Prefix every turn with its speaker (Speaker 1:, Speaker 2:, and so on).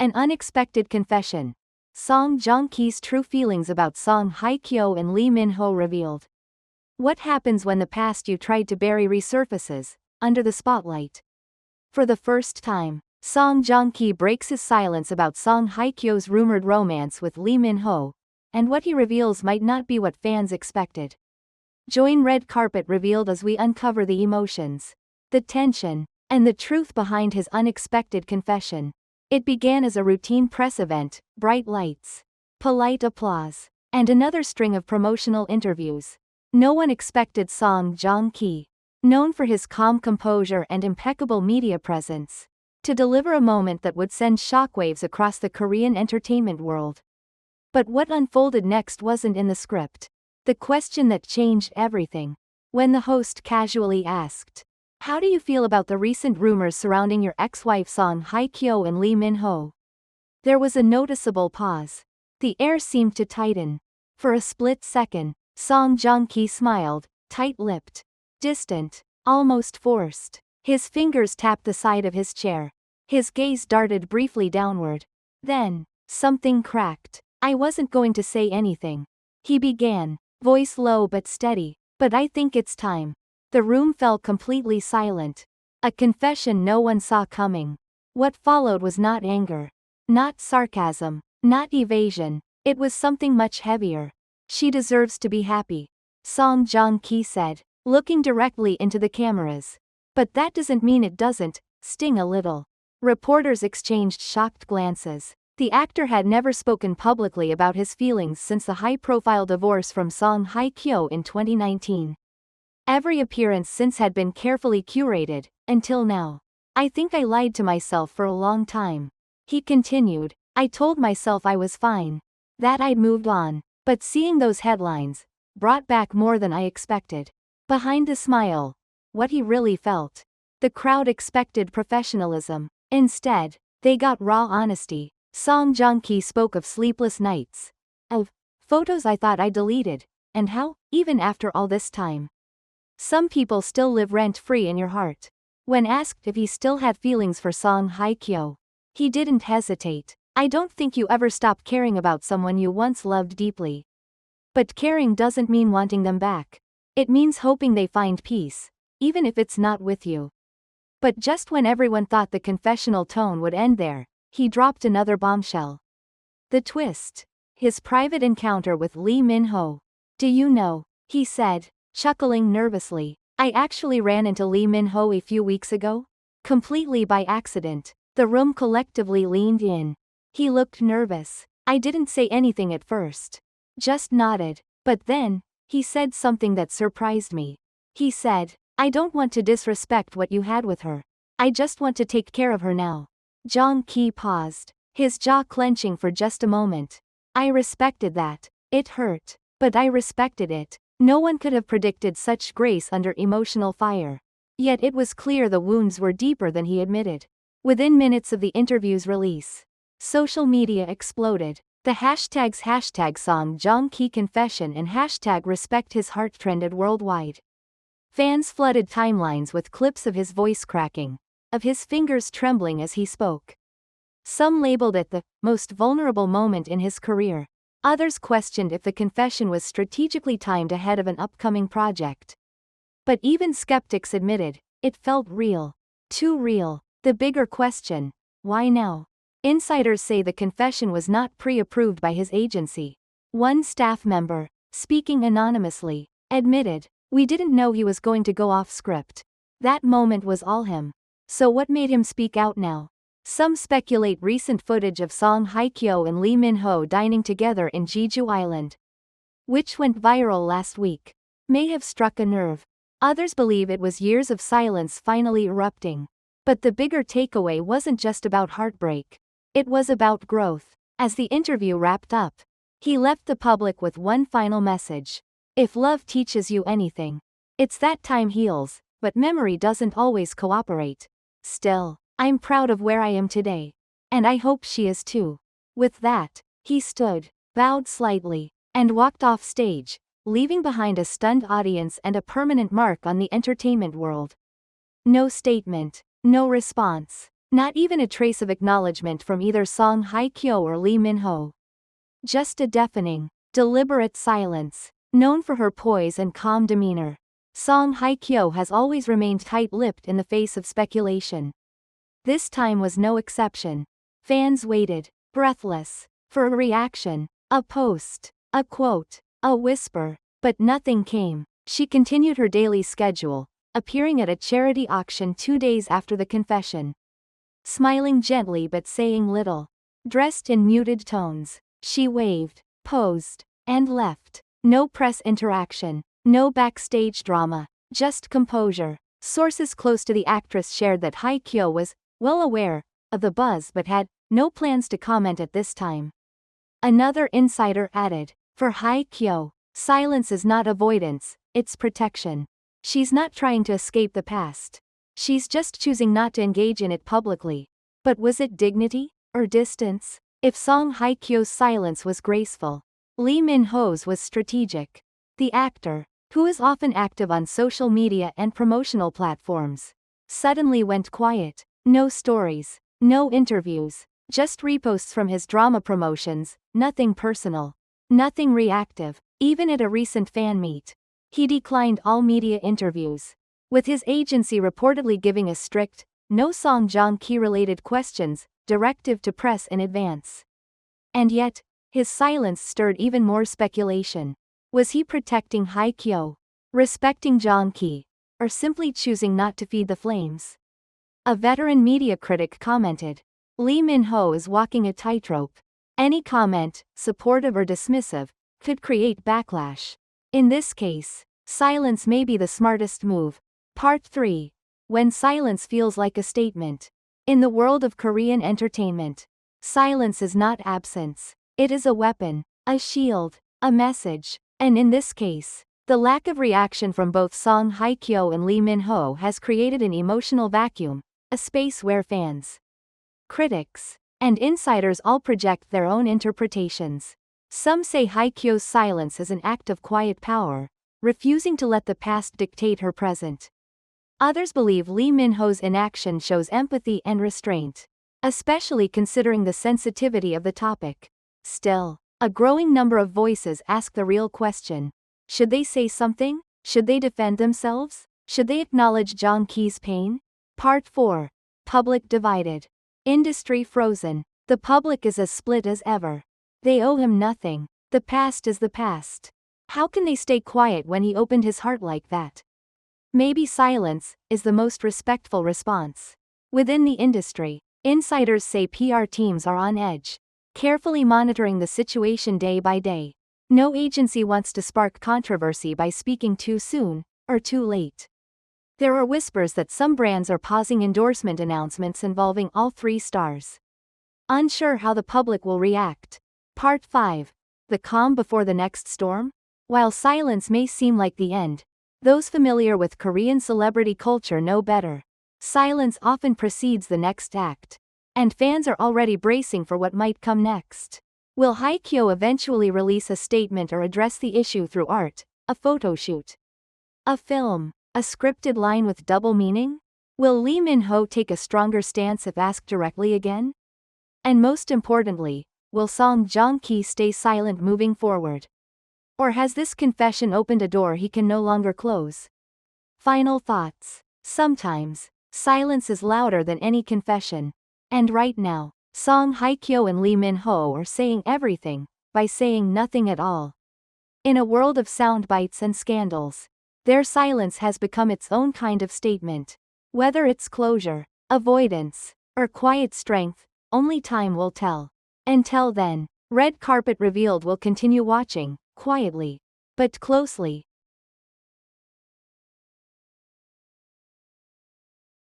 Speaker 1: An unexpected confession. Song Joong Ki's true feelings about Song Hye Kyo and Lee Min-ho revealed. What happens when the past you tried to bury resurfaces, under the spotlight? For the first time, Song Joong Ki breaks his silence about Song Hye Kyo's rumored romance with Lee Min-ho, and what he reveals might not be what fans expected. Join Red Carpet revealed as we uncover the emotions, the tension, and the truth behind his unexpected confession. It began as a routine press event, bright lights, polite applause, and another string of promotional interviews. No one expected Song Joong Ki, known for his calm composure and impeccable media presence, to deliver a moment that would send shockwaves across the Korean entertainment world. But what unfolded next wasn't in the script. The question that changed everything. When the host casually asked, "How do you feel about the recent rumors surrounding your ex-wife Song Hye Kyo and Lee Min-ho?" There was a noticeable pause. The air seemed to tighten. For a split second, Song Joong Ki smiled, tight-lipped, distant, almost forced. His fingers tapped the side of his chair. His gaze darted briefly downward. Then, something cracked. "I wasn't going to say anything," he began, voice low but steady, "but I think it's time." The room fell completely silent. A confession no one saw coming. What followed was not anger, not sarcasm, not evasion. It was something much heavier. "She deserves to be happy," Song Joong Ki said, looking directly into the cameras. "But that doesn't mean it doesn't sting a little." Reporters exchanged shocked glances. The actor had never spoken publicly about his feelings since the high-profile divorce from Song Hye Kyo in 2019. Every appearance since had been carefully curated, until now. "I think I lied to myself for a long time," he continued. "I told myself I was fine, that I'd moved on. But seeing those headlines brought back more than I expected." Behind the smile, what he really felt. The crowd expected professionalism. Instead, they got raw honesty. Song Joong Ki spoke of sleepless nights, of photos I thought I deleted, and how, even after all this time, some people still live rent-free in your heart. When asked if he still had feelings for Song Hye Kyo, he didn't hesitate. "I don't think you ever stop caring about someone you once loved deeply. But caring doesn't mean wanting them back. It means hoping they find peace, even if it's not with you." But just when everyone thought the confessional tone would end there, he dropped another bombshell. The twist. His private encounter with Lee Min-ho. "Do you know," he said, chuckling nervously, "I actually ran into Lee Min-ho a few weeks ago? Completely by accident." The room collectively leaned in. He looked nervous. "I didn't say anything at first. Just nodded. But then, he said something that surprised me. He said, 'I don't want to disrespect what you had with her. I just want to take care of her now.'" Joong Ki paused, his jaw clenching for just a moment. "I respected that. It hurt, but I respected it." No one could have predicted such grace under emotional fire. Yet it was clear the wounds were deeper than he admitted. Within minutes of the interview's release, social media exploded. The hashtags #Song Joong Ki confession and #respect his heart trended worldwide. Fans flooded timelines with clips of his voice cracking, of his fingers trembling as he spoke. Some labeled it the most vulnerable moment in his career. Others questioned if the confession was strategically timed ahead of an upcoming project. But even skeptics admitted, it felt real. Too real. The bigger question, why now? Insiders say the confession was not pre-approved by his agency. One staff member, speaking anonymously, admitted, "We didn't know he was going to go off script. That moment was all him." So what made him speak out now? Some speculate recent footage of Song Hye Kyo and Lee Min-ho dining together in Jeju Island, which went viral last week, may have struck a nerve. Others believe it was years of silence finally erupting. But the bigger takeaway wasn't just about heartbreak. It was about growth. As the interview wrapped up, he left the public with one final message. "If love teaches you anything, it's that time heals, but memory doesn't always cooperate. Still, I'm proud of where I am today. And I hope she is too." With that, he stood, bowed slightly, and walked off stage, leaving behind a stunned audience and a permanent mark on the entertainment world. No statement, no response, Not even a trace of acknowledgement from either Song Hye Kyo or Lee Min-ho. Just a deafening, deliberate silence. Known for her poise and calm demeanor, Song Hye Kyo has always remained tight-lipped in the face of speculation. This time was no exception. Fans waited, breathless, for a reaction, a post, a quote, a whisper, but nothing came. She continued her daily schedule, appearing at a charity auction 2 days after the confession. Smiling gently but saying little. Dressed in muted tones, she waved, posed, and left. No press interaction, no backstage drama, just composure. Sources close to the actress shared that Hye Kyo was well aware of the buzz but had no plans to comment at this time. Another insider added, for Hye Kyo, silence is not avoidance, it's protection. She's not trying to escape the past. She's just choosing not to engage in it publicly. But was it dignity, or distance? If Song Hye Kyo's silence was graceful, Lee Min-ho's was strategic. The actor, who is often active on social media and promotional platforms, suddenly went quiet. No stories, no interviews, just reposts from his drama promotions, nothing personal, nothing reactive. Even at a recent fan meet, he declined all media interviews, with his agency reportedly giving a strict, no Song Joong Ki related questions, directive to press in advance. And yet, his silence stirred even more speculation. Was he protecting Hye Kyo, respecting Joong Ki, or simply choosing not to feed the flames? A veteran media critic commented, Lee Min-ho is walking a tightrope. Any comment, supportive or dismissive, could create backlash. In this case, silence may be the smartest move. Part 3. When silence feels like a statement. In the world of Korean entertainment, silence is not absence. It is a weapon, a shield, a message. And in this case, the lack of reaction from both Song Hye Kyo and Lee Min-ho has created an emotional vacuum, a space where fans, critics, and insiders all project their own interpretations. Some say Hye Kyo's silence is an act of quiet power, refusing to let the past dictate her present. Others believe Lee Min-ho's inaction shows empathy and restraint, especially considering the sensitivity of the topic. Still, a growing number of voices ask the real question. Should they say something? Should they defend themselves? Should they acknowledge Joong Ki's pain? Part 4. Public divided. Industry frozen. The public is as split as ever. They owe him nothing. The past is the past. How can they stay quiet when he opened his heart like that? Maybe silence is the most respectful response. Within the industry, insiders say PR teams are on edge, carefully monitoring the situation day by day. No agency wants to spark controversy by speaking too soon, or too late. There are whispers that some brands are pausing endorsement announcements involving all 3 stars. Unsure how the public will react. Part 5. The calm before the next storm? While silence may seem like the end, those familiar with Korean celebrity culture know better. Silence often precedes the next act, and fans are already bracing for what might come next. Will Hye Kyo eventually release a statement or address the issue through art, a photo shoot, a film, a scripted line with double meaning? Will Lee Min-ho take a stronger stance if asked directly again? And most importantly, will Song Joong Ki stay silent moving forward? Or has this confession opened a door he can no longer close? Final thoughts. Sometimes, silence is louder than any confession. And right now, Song Hye Kyo and Lee Min-ho are saying everything, by saying nothing at all. In a world of sound bites and scandals, their silence has become its own kind of statement. Whether it's closure, avoidance, or quiet strength, only time will tell. Until then, Red Carpet Revealed will continue watching, quietly, but closely.